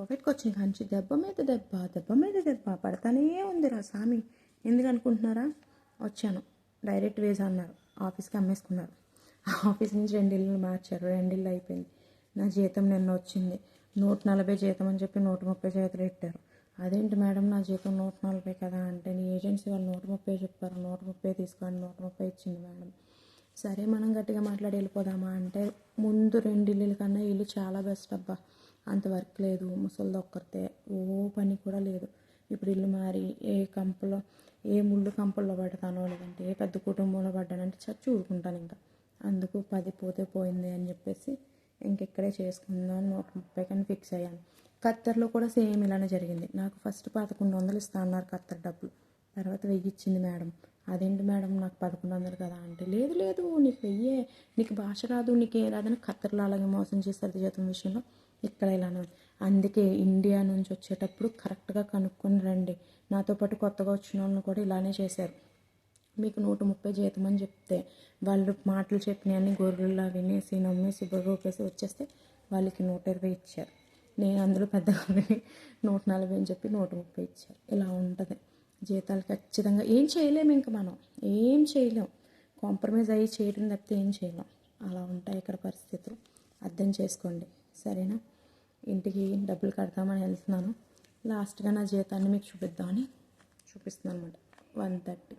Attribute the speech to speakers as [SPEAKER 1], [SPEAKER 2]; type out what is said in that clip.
[SPEAKER 1] ప్రాఫిట్కి వచ్చిన కంచి దెబ్బ మీద దెబ్బ దెబ్బ మీద దెబ్బ పడతానే ఉందిరా స్వామి. ఎందుకు అనుకుంటున్నారా? వచ్చాను డైరెక్ట్ వేసి అన్నారు, ఆఫీస్కి అమ్మేసుకున్నారు. ఆఫీస్ నుంచి 2 ఇళ్ళు మార్చారు, 2 ఇళ్ళు అయిపోయింది. నా జీతం నిన్న వచ్చింది 140 జీతం అని చెప్పి 130 చేతులు పెట్టారు. అదేంటి మేడం నా జీతం 140 కదా అంటే, నీ ఏజెన్సీ వాళ్ళు 130 చెప్పారు, 130 తీసుకోండి, 130 ఇచ్చింది మేడం. సరే మనం గట్టిగా మాట్లాడి వెళ్ళిపోదామా అంటే, ముందు 2 ఇల్లుల కన్నా ఇల్లు చాలా బెస్ట్ అబ్బా, అంత వర్క్ లేదు, ముసలిది ఒక్కరితే, ఓ పని కూడా లేదు. ఇప్పుడు ఇల్లు మారి ఏ ముళ్ళు కంపల్లో పడతానో, లేదంటే ఏ పెద్ద కుటుంబంలో పడ్డానంటే చచ్చి ఊరుకుంటాను. ఇంకా అందుకు 10 పోతే పోయింది అని చెప్పేసి ఇంకెక్కడే చేసుకుందాం 130 కానీ ఫిక్స్ అయ్యాను. ఖత్తర్లో కూడా సేమ్ ఇలానే జరిగింది. నాకు ఫస్ట్ 1100 ఇస్తా అన్నారు ఖత్తర్ డబ్బులు, తర్వాత 1000 ఇచ్చింది మేడం. అదేంటి మేడం నాకు 1100 కదా అంటే, లేదు లేదు నీకు 1000, నీకు భాష రాదు, నీకు ఏం రాదని ఖత్తర్లో అలాగే మోసం చేస్తారు జీతం విషయంలో. ఇక్కడ ఇలానే. అందుకే ఇండియా నుంచి వచ్చేటప్పుడు కరెక్ట్గా కనుక్కొని రండి. నాతో పాటు కొత్తగా వచ్చిన వాళ్ళని కూడా ఇలానే చేశారు. మీకు 130 జీతం అని చెప్తే వాళ్ళు మాటలు చెప్పినవన్నీ గొర్రెల్లా వినేసి నమ్మేసి బొర్రూపేసి వచ్చేస్తే వాళ్ళకి 120 ఇచ్చారు. నేను అందులో పెద్దగా 140 అని చెప్పి 130 ఇచ్చారు. ఇలా ఉంటుంది జీతాలు. ఖచ్చితంగా ఏం చేయలేము, ఇంకా మనం ఏం చేయలేం, కాంప్రమైజ్ అయ్యి చేయడం తప్పితే ఏం చేయలేం. అలా ఉంటాయి ఇక్కడ పరిస్థితులు, అర్థం చేసుకోండి సరేనా. ఇంటికి డబ్బులు కడతామని వెళ్తున్నాను. లాస్ట్గా నా జీతాన్ని మీకు చూపిద్దామని చూపిస్తున్నాను అనమాట. 130.